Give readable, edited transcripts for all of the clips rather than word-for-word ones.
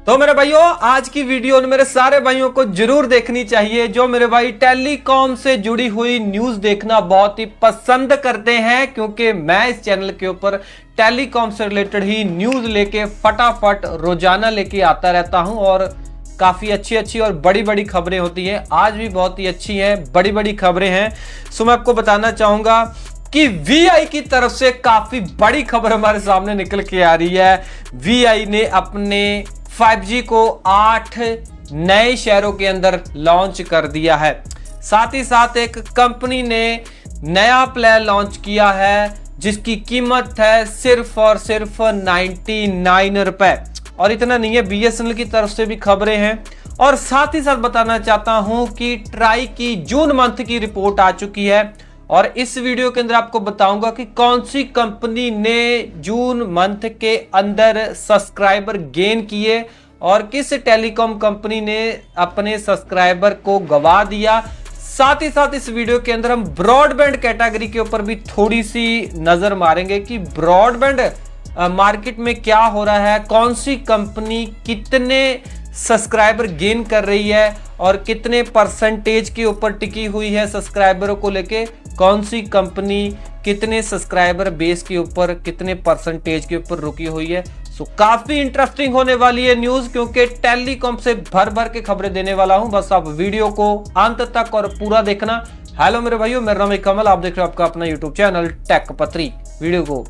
तो मेरे भाइयों, आज की वीडियो मेरे सारे भाइयों को जरूर देखनी चाहिए जो मेरे भाई टेलीकॉम से जुड़ी हुई न्यूज देखना बहुत ही पसंद करते हैं, क्योंकि मैं इस चैनल के ऊपर टेलीकॉम से रिलेटेड ही न्यूज लेके फटाफट रोजाना लेके आता रहता हूं और काफी अच्छी और बड़ी खबरें होती हैं। आज भी बहुत ही अच्छी हैं, बड़ी खबरें हैं। सो मैं आपको बताना चाहूंगा कि VI की तरफ से काफी बड़ी खबर हमारे सामने निकल के आ रही है। VI ने अपने 5G को 8 नए शहरों के अंदर लॉन्च कर दिया है। साथ ही साथ एक कंपनी ने नया प्लान लॉन्च किया है जिसकी कीमत है सिर्फ और सिर्फ 99 रुपए। और इतना नहीं है, BSNL की तरफ से भी खबरें हैं। और साथ ही साथ बताना चाहता हूं कि ट्राई की जून मंथ की रिपोर्ट आ चुकी है और इस वीडियो के अंदर आपको बताऊंगा कि कौन सी कंपनी ने जून मंथ के अंदर सब्सक्राइबर गेन किए और किस टेलीकॉम कंपनी ने अपने सब्सक्राइबर को गवा दिया। साथ ही साथ इस वीडियो के अंदर हम ब्रॉडबैंड कैटेगरी के ऊपर भी थोड़ी सी नजर मारेंगे कि ब्रॉडबैंड मार्केट में क्या हो रहा है, कौन सी कंपनी कितने सब्सक्राइबर गेन कर रही है और कितने परसेंटेज के ऊपर टिकी हुई है सब्सक्राइबरों को लेके, कौन सी कंपनी कितने सब्सक्राइबर बेस के ऊपर कितने परसेंटेज के ऊपर रुकी हुई है। सो काफी इंटरेस्टिंग होने वाली है न्यूज, क्योंकि टेलीकॉम से भर के खबरें देने वाला हूं। बस आप वीडियो को अंत तक और पूरा देखना। हेलो मेरे भाइयों, मेरा नाम है कमल, आप देख रहे हो आपका अपना यूट्यूब चैनल टेक पत्री। वीडियो को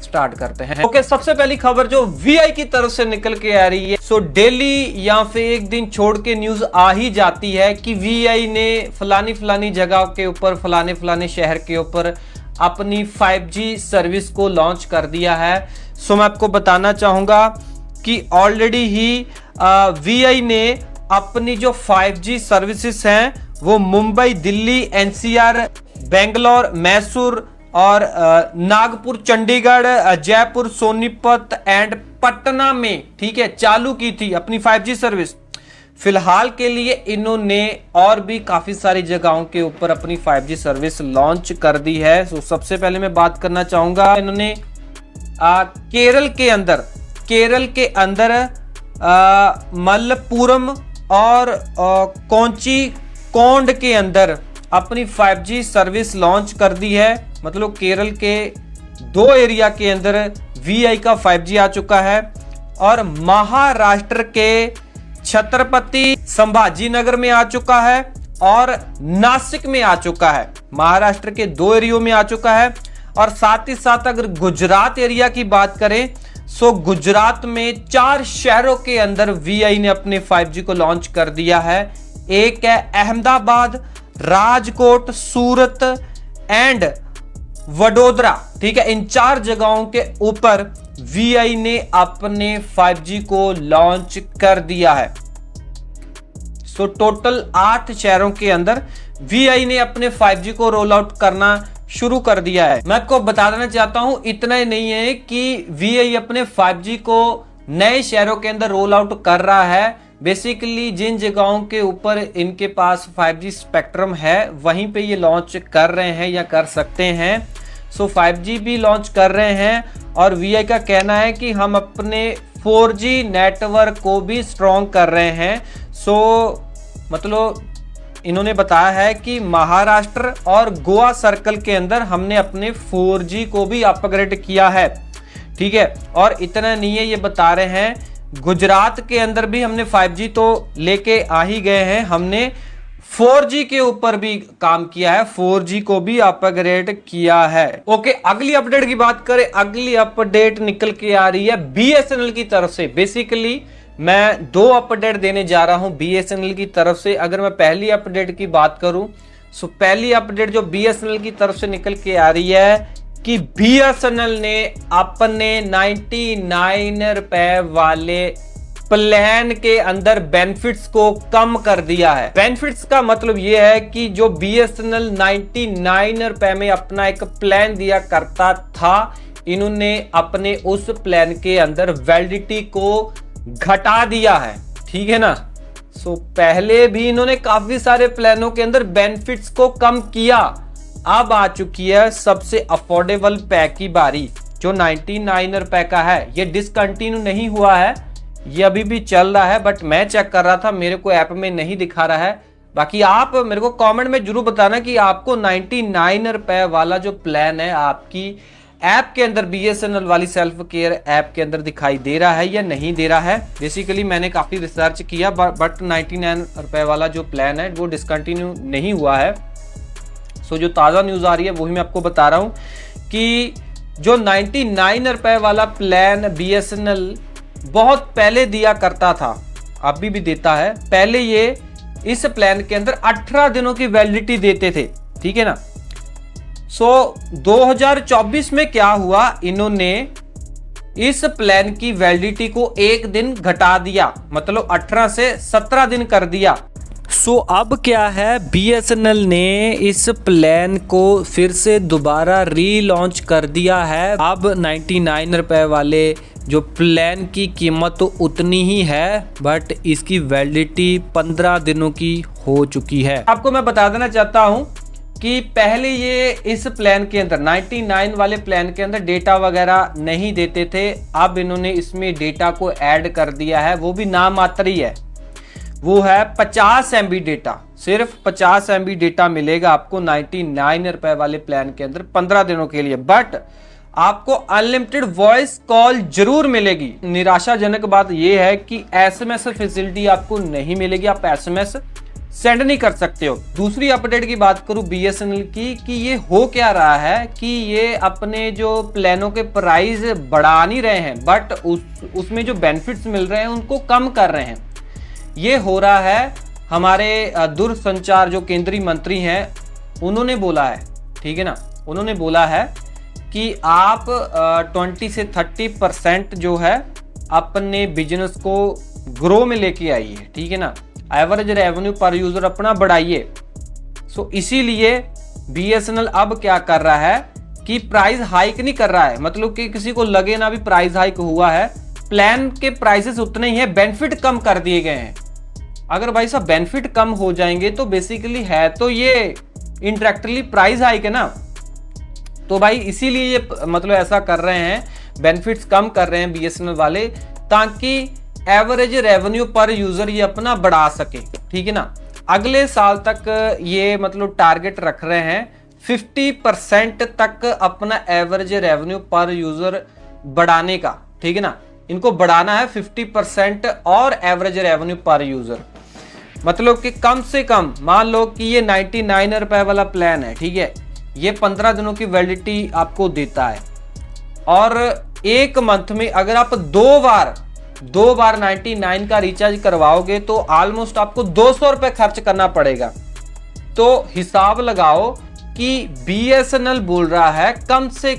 स्टार्ट करते हैं। ओके, सबसे पहली खबर जो VI की तरफ से निकल के आ रही है, सो डेली या फिर एक दिन छोड़ के न्यूज आ ही जाती है कि VI ने फलानी जगह के ऊपर फलाने शहर के ऊपर अपनी 5G सर्विस को लॉन्च कर दिया है। सो मैं आपको बताना चाहूंगा कि ऑलरेडी ही VI ने अपनी जो 5G सर्विसेज हैं वो मुंबई, दिल्ली, NCR, बेंगलोर, मैसूर और नागपुर, चंडीगढ़, जयपुर, सोनीपत एंड पटना में, ठीक है, चालू की थी अपनी 5G सर्विस। फिलहाल के लिए इन्होंने और भी काफी सारी जगहों के ऊपर अपनी 5G सर्विस लॉन्च कर दी है। तो सबसे पहले मैं बात करना चाहूंगा, इन्होंने केरल के अंदर मलप्पुरम और कोंड के अंदर अपनी 5G सर्विस लॉन्च कर दी है। मतलब केरल के 2 एरिया के अंदर VI का 5G आ चुका है और महाराष्ट्र के छत्रपति संभाजी नगर में आ चुका है और नासिक में आ चुका है। महाराष्ट्र के 2 एरियो में आ चुका है। और साथ ही साथ अगर गुजरात एरिया की बात करें, सो गुजरात में 4 शहरों के अंदर VI ने अपने 5G को लॉन्च कर दिया है। एक है अहमदाबाद, राजकोट, सूरत एंड वडोदरा, ठीक है। इन 4 जगहों के ऊपर VI ने अपने 5G को लॉन्च कर दिया है। सो टोटल 8 शहरों के अंदर VI ने अपने 5G को रोल आउट करना शुरू कर दिया है। मैं आपको बता देना चाहता हूं, इतना ही नहीं है कि VI अपने 5G को नए शहरों के अंदर रोल आउट कर रहा है। बेसिकली जिन जगहों के ऊपर इनके पास 5G स्पेक्ट्रम है वहीं पे ये लॉन्च कर रहे हैं या कर सकते हैं। सो 5G भी लॉन्च कर रहे हैं और VI का कहना है कि हम अपने 4G नेटवर्क को भी स्ट्रॉन्ग कर रहे हैं। सो मतलब इन्होंने बताया है कि महाराष्ट्र और गोवा सर्कल के अंदर हमने अपने 4G को भी अपग्रेड किया है, ठीक है। और इतना नहीं है, ये बता रहे हैं गुजरात के अंदर भी हमने 5G तो लेके आ ही गए हैं, हमने 4G के ऊपर भी काम किया है, 4G को भी अपग्रेड किया है। ओके, अगली अपडेट की बात करें, अगली अपडेट निकल के आ रही है BSNL की तरफ से। बेसिकली मैं 2 अपडेट देने जा रहा हूं BSNL की तरफ से। अगर मैं पहली अपडेट की बात करूं, सो पहली अपडेट जो BSNL की तरफ से निकल के आ रही है कि BSNL ने अपने 99 रुपए वाले प्लान के अंदर बेनिफिट्स को कम कर दिया है। बेनिफिट्स का मतलब यह है कि जो BSNL 99 रुपए में अपना एक प्लान दिया करता था, इन्होंने अपने उस प्लान के अंदर वैलिडिटी को घटा दिया है, ठीक है ना। सो पहले भी इन्होंने काफी सारे प्लानों के अंदर बेनिफिट्स को कम किया। अब आ चुकी है सबसे अफोर्डेबल पैक की बारी, जो 99 रुपए का है। ये डिसकंटिन्यू नहीं हुआ है, ये अभी भी चल रहा है, बट मैं चेक कर रहा था, मेरे को ऐप में नहीं दिखा रहा है। बाकी आप मेरे को कमेंट में जरूर बताना कि आपको 99 रुपए वाला जो प्लान है आपकी ऐप के अंदर, BSNL वाली सेल्फ केयर ऐप के अंदर दिखाई दे रहा है या नहीं दे रहा है। बेसिकली मैंने काफ़ी रिसर्च किया, बट 99 रुपए वाला जो प्लान है वो डिसकंटिन्यू नहीं हुआ है। सो जो ताज़ा न्यूज़ आ रही है वही मैं आपको बता रहा हूँ कि जो 99 रुपए वाला प्लान BSNL बहुत पहले दिया करता था, अभी भी देता है। पहले ये इस प्लान के अंदर 18 दिनों की वैलिडिटी देते थे, ठीक है ना। सो 2024 में क्या हुआ, इन्होंने इस प्लान की वैलिडिटी को एक दिन घटा दिया, मतलब 18 से 17 दिन कर दिया। सो अब क्या है, BSNL ने इस प्लान को फिर से दोबारा रीलॉन्च कर दिया है। अब 99 रुपए वाले जो प्लान की कीमत तो उतनी ही है, बट इसकी वैलिडिटी 15 दिनों की हो चुकी है। आपको मैं बता देना चाहता हूं कि पहले ये इस प्लान के अंदर 99 वाले प्लान के अंदर डेटा वगैरह नहीं देते थे। अब इन्होंने इसमें डेटा को ऐड कर दिया है, वो भी नाम मात्र ही है। वो है 50 MB डेटा, सिर्फ 50 MB डेटा मिलेगा आपको 99 रुपए वाले प्लान के अंदर 15 दिनों के लिए। बट आपको अनलिमिटेड वॉइस कॉल जरूर मिलेगी। निराशाजनक बात यह है कि SMS फैसिलिटी आपको नहीं मिलेगी, आप SMS सेंड नहीं कर सकते हो। दूसरी अपडेट की बात करूं BSNL की, कि ये हो क्या रहा है कि ये अपने जो प्लानों के प्राइस बढ़ा नहीं रहे हैं, बट उसमें जो बेनिफिट्स मिल रहे हैं उनको कम कर रहे हैं। ये हो रहा है, हमारे दूरसंचार जो केंद्रीय मंत्री हैं उन्होंने बोला है, ठीक है ना, उन्होंने बोला है कि आप 20 से 30% जो है अपने बिजनेस को ग्रो में लेके आइए, ठीक है ना, एवरेज रेवेन्यू पर यूजर अपना बढ़ाइए। सो इसीलिए BSNL अब क्या कर रहा है कि प्राइस हाइक नहीं कर रहा है, मतलब कि किसी को लगे ना भी प्राइस हाइक हुआ है। प्लान के प्राइसेस उतने ही हैं, बेनिफिट कम कर दिए गए हैं। अगर भाई साहब बेनिफिट कम हो जाएंगे तो बेसिकली है तो ये इंडायरेक्टली प्राइस हाइक है ना। तो भाई इसीलिए ये मतलब ऐसा कर रहे हैं, बेनिफिट्स कम कर रहे हैं BSNL वाले, ताकि एवरेज रेवेन्यू पर यूजर ये अपना बढ़ा सके, ठीक है ना। अगले साल तक ये मतलब टारगेट रख रहे हैं 50% तक अपना एवरेज रेवेन्यू पर यूजर बढ़ाने का, ठीक है ना। इनको बढ़ाना है 50% और एवरेज रेवेन्यू पर यूजर, मतलब कि कम से कम मान लो कि ये 99 रुपए वाला प्लान है, ठीक है, ये 15 दिनों की वैलिडिटी आपको देता है। और एक मंथ में अगर आप दो बार 99 का रिचार्ज करवाओगे तो ऑलमोस्ट आपको 200 रुपए खर्च करना पड़ेगा। तो हिसाब लगाओ कि BSNL बोल रहा है कम से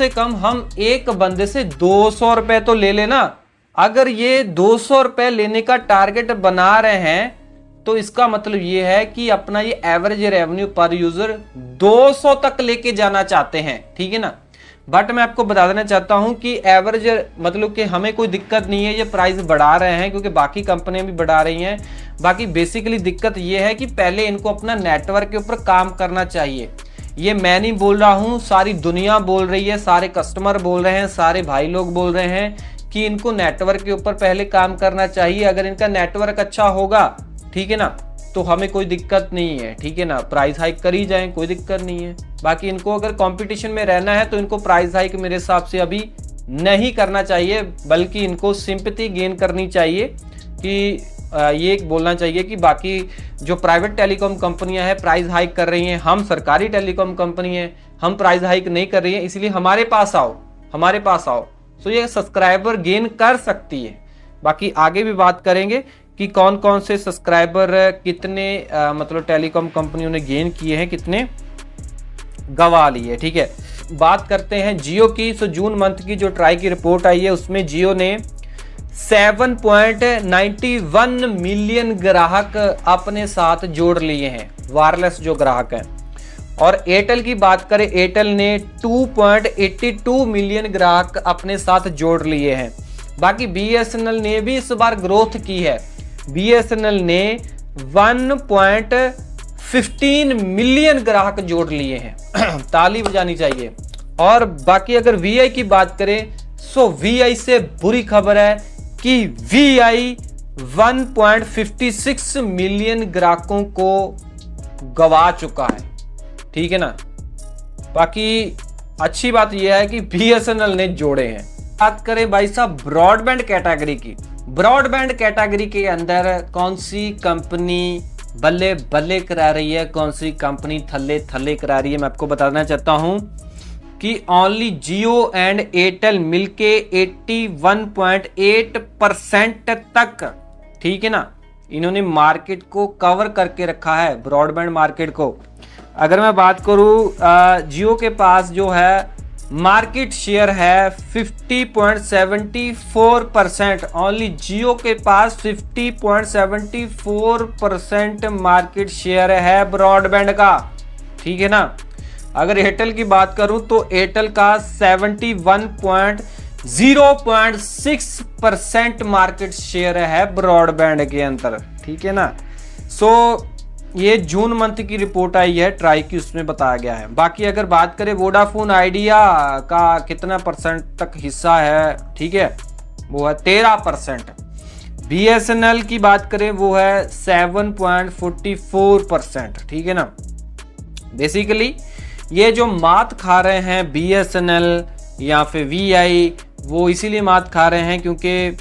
कम हम एक बंदे से 200 रुपए तो ले लेना। अगर ये 200 रुपए लेने का टारगेट बना रहे हैं तो इसका मतलब ये है कि अपना ये एवरेज रेवेन्यू पर यूजर 200 तक लेके जाना चाहते हैं, ठीक है ना। बट मैं आपको बता देना चाहता हूं कि एवरेज मतलब कि हमें कोई दिक्कत नहीं है, ये प्राइस बढ़ा रहे हैं क्योंकि बाकी कंपनियां भी बढ़ा रही हैं। बाकी बेसिकली दिक्कत ये है कि पहले इनको अपना नेटवर्क के ऊपर काम करना चाहिए। ये मैं नहीं बोल रहा हूं, सारी दुनिया बोल रही है, सारे कस्टमर बोल रहे हैं, सारे भाई लोग बोल रहे हैं कि इनको नेटवर्क के ऊपर पहले काम करना चाहिए। अगर इनका नेटवर्क अच्छा होगा, ठीक है ना, तो हमें कोई दिक्कत नहीं है, ठीक है ना, प्राइस हाइक कर ही जाएं, कोई दिक्कत नहीं है। बाकी इनको अगर कंपटीशन में रहना है तो इनको प्राइस हाइक मेरे हिसाब से अभी नहीं करना चाहिए, बल्कि इनको सिंपैथी गेन करनी चाहिए कि ये बोलना चाहिए कि बाकी जो प्राइवेट टेलीकॉम कंपनियां हैं प्राइस हाइक कर रही हैं, हम सरकारी टेलीकॉम कंपनी हैं, हम प्राइस हाइक नहीं कर रही हैं, इसलिए हमारे पास आओ। सो ये सब्सक्राइबर गेन कर सकती है। बाकी आगे भी बात करेंगे कि कौन कौन से सब्सक्राइबर कितने मतलब टेलीकॉम कंपनियों ने गेन किए हैं, कितने गवा लिए, ठीक है। बात करते हैं जियो की। सो जून मंथ की जो ट्राई की रिपोर्ट आई है उसमें जियो ने 7.91 मिलियन ग्राहक अपने साथ जोड़ लिए हैं, वायरलेस जो ग्राहक हैं। और एयरटेल की बात करें, एयरटेल ने 2.82 मिलियन ग्राहक अपने साथ जोड़ लिए हैं। बाकी BSNL ने भी इस बार ग्रोथ की है, BSNL ने 1.15 मिलियन ग्राहक जोड़ लिए हैं ताली बजानी चाहिए। और बाकी अगर VI की बात करें, सो VI से बुरी खबर है कि VI 1.56 मिलियन ग्राहकों को गवा चुका है, ठीक है ना। बाकी अच्छी बात यह है कि BSNL ने जोड़े हैं। बात करें भाई साहब ब्रॉडबैंड कैटेगरी की, ब्रॉडबैंड कैटेगरी के अंदर कौन सी कंपनी बल्ले बल्ले करा रही है, कौन सी कंपनी थल्ले थल्ले करा रही है, मैं आपको बताना चाहता हूं कि ओनली जियो एंड एयरटेल मिलके 81.8% तक, ठीक है ना, इन्होंने मार्केट को कवर करके रखा है, ब्रॉडबैंड मार्केट को। अगर मैं बात करूं जियो के पास जो है मार्केट शेयर है 50.74%, ओनली जियो के पास 50.74% मार्केट शेयर है ब्रॉडबैंड का, ठीक है ना। अगर एयरटेल की बात करूं तो एयरटेल का 71.06% मार्केट शेयर है ब्रॉडबैंड के अंदर, ठीक है ना। ये जून मंथ की रिपोर्ट आई है ट्राई की, उसमें बताया गया है। बाकी अगर बात करें वोडाफोन आइडिया का कितना परसेंट तक हिस्सा है, ठीक है, वो है 13%। BSNL की बात करें वो है 7.44%, ठीक है ना। बेसिकली ये जो मात खा रहे हैं BSNL या फिर VI, वो इसीलिए मात खा रहे हैं क्योंकि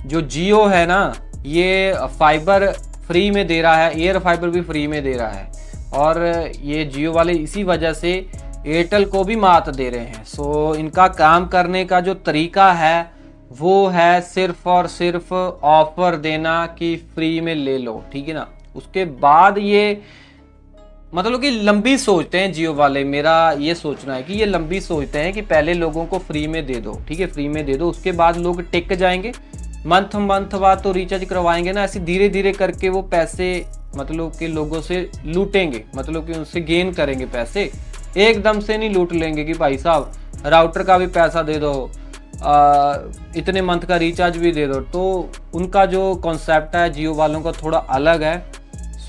जो जियो है ना, ये फाइबर फ्री में दे रहा है, एयर फाइबर भी फ्री में दे रहा है, और ये जियो वाले इसी वजह से एयरटेल को भी मात दे रहे हैं। इनका काम करने का जो तरीका है वो है सिर्फ और सिर्फ ऑफर देना कि फ्री में ले लो, ठीक है ना। उसके बाद ये मतलब कि लंबी सोचते हैं जियो वाले, मेरा ये सोचना है कि ये लंबी सोचते हैं कि पहले लोगों को फ्री में दे दो, ठीक है, फ्री में दे दो, उसके बाद लोग टिक जाएंगे, मंथ बाद तो रिचार्ज करवाएंगे ना, ऐसे धीरे धीरे करके वो पैसे मतलब कि लोगों से लूटेंगे, मतलब कि उनसे गेन करेंगे पैसे, एकदम से नहीं लूट लेंगे कि भाई साहब राउटर का भी पैसा दे दो, इतने मंथ का रिचार्ज भी दे दो। तो उनका जो कॉन्सेप्ट है जियो वालों का थोड़ा अलग है।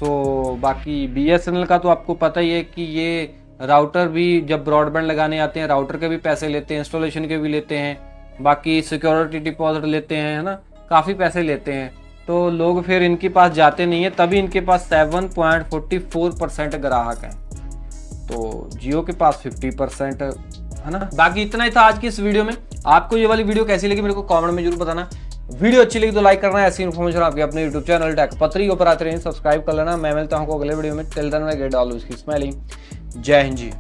बाकी BSNL का तो आपको पता ही है कि ये राउटर भी जब ब्रॉडबैंड लगाने आते हैं, राउटर के भी पैसे लेते हैं, इंस्टॉलेशन के भी लेते हैं, बाकी सिक्योरिटी डिपॉजिट लेते हैं, है ना, काफ़ी पैसे लेते हैं। तो लोग फिर इनके पास जाते नहीं है, तभी इनके पास 7.44% ग्राहक हैं, तो जियो के पास 50% है ना। बाकी इतना ही था आज की इस वीडियो में। आपको ये वाली वीडियो कैसी लगी मेरे को कमेंट में जरूर बताना। वीडियो अच्छी लगी तो लाइक करना, ऐसी इन्फॉर्मेशन आपके अपने यूट्यूब चैनल टेक पत्री ऊपर आते रहिए, सब्सक्राइब कर लेना। मैं मिलता हूँ अगले वीडियो में। Till then get always keep smiling. जय हिंद जी।